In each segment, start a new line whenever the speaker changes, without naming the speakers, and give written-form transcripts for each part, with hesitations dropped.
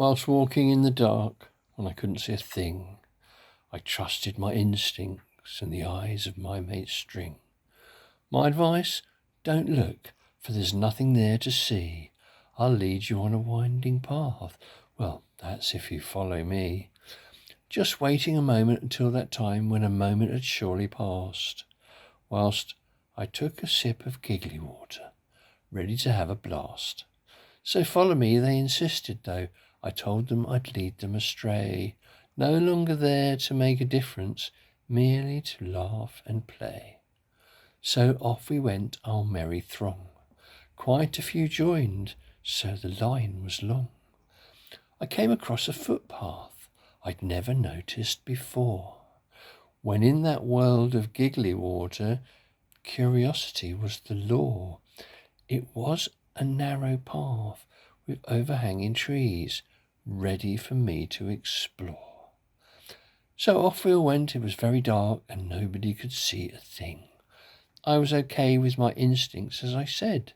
Whilst walking in the dark, when I couldn't see a thing, I trusted my instincts and the eyes of my mate String. My advice, don't look, for there's nothing there to see. I'll lead you on a winding path. Well, that's if you follow me. Just waiting a moment until that time when a moment had surely passed, whilst I took a sip of giggly water, ready to have a blast. So follow me, they insisted, though I told them I'd lead them astray. No longer there to make a difference, merely to laugh and play. So off we went, our merry throng. Quite a few joined, so the line was long. I came across a footpath I'd never noticed before. When in that world of giggly water, curiosity was the law. It was a narrow path with overhanging trees, ready for me to explore. So off we all went. It was very dark and nobody could see a thing. I was okay with my instincts, as I said,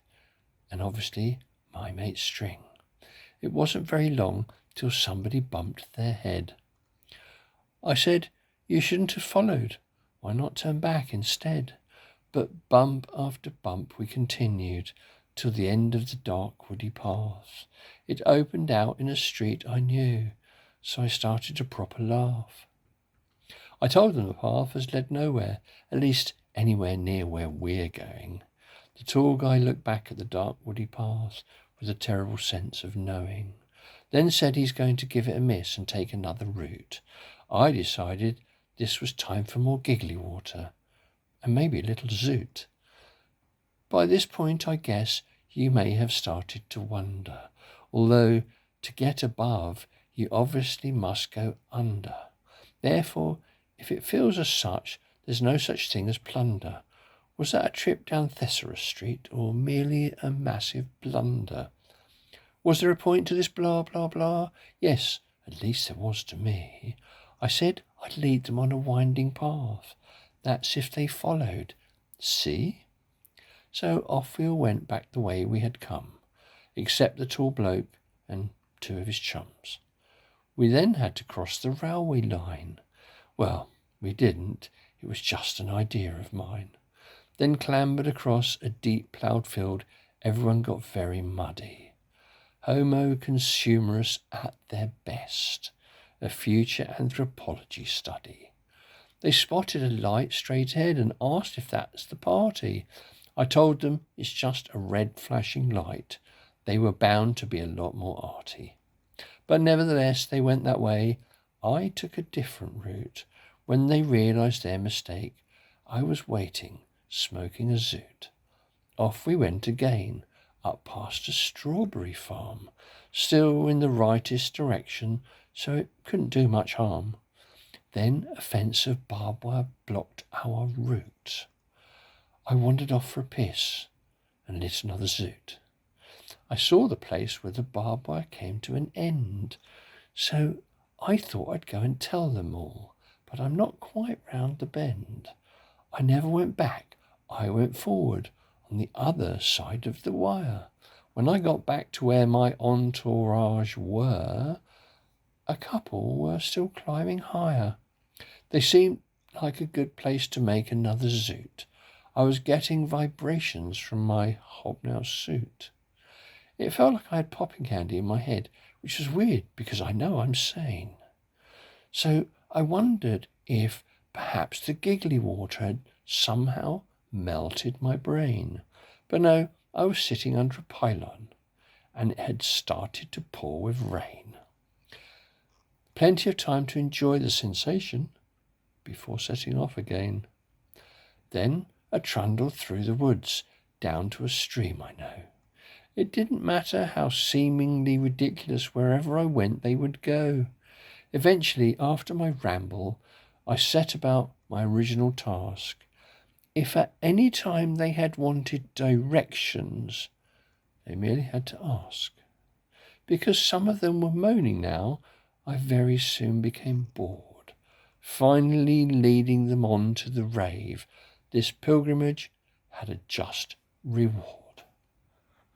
and obviously my mate String. It wasn't very long till somebody bumped their head. I said, you shouldn't have followed. Why not turn back instead? But bump after bump we continued, till the end of the dark woody path. It opened out in a street I knew, so I started a proper laugh. I told them the path has led nowhere, at least anywhere near where we're going. The tall guy looked back at the dark woody path with a terrible sense of knowing, then said he's going to give it a miss and take another route. I decided this was time for more giggly water, and maybe a little zoot. By this point, I guess, you may have started to wonder, although to get above, you obviously must go under. Therefore, if it feels as such, there's no such thing as plunder. Was that a trip down Thesaurus Street, or merely a massive blunder? Was there a point to this blah, blah, blah? Yes, at least there was to me. I said I'd lead them on a winding path. That's if they followed. See? So off we all went back the way we had come, except the tall bloke and two of his chums. We then had to cross the railway line. Well, we didn't. It was just an idea of mine. Then clambered across a deep ploughed field. Everyone got very muddy. Homo consumerus at their best, a future anthropology study. They spotted a light straight ahead and asked if that's the party. I told them it's just a red flashing light. They were bound to be a lot more arty. But nevertheless, they went that way. I took a different route. When they realised their mistake, I was waiting, smoking a zoot. Off we went again, up past a strawberry farm, still in the rightest direction, so it couldn't do much harm. Then a fence of barbed wire blocked our route. I wandered off for a piss and lit another zoot. I saw the place where the barbed wire came to an end, so I thought I'd go and tell them all, but I'm not quite round the bend. I never went back. I went forward on the other side of the wire. When I got back to where my entourage were, a couple were still climbing higher. They seemed like a good place to make another zoot. I was getting vibrations from my hobnail suit. It felt like I had popping candy in my head, which was weird because I know I'm sane. So I wondered if perhaps the giggly water had somehow melted my brain. But no, I was sitting under a pylon, and it had started to pour with rain. Plenty of time to enjoy the sensation before setting off again. Then a trundle through the woods, down to a stream I know. It didn't matter how seemingly ridiculous wherever I went they would go. Eventually, after my ramble, I set about my original task. If at any time they had wanted directions, they merely had to ask. Because some of them were moaning now, I very soon became bored, finally leading them on to the rave. This pilgrimage had a just reward.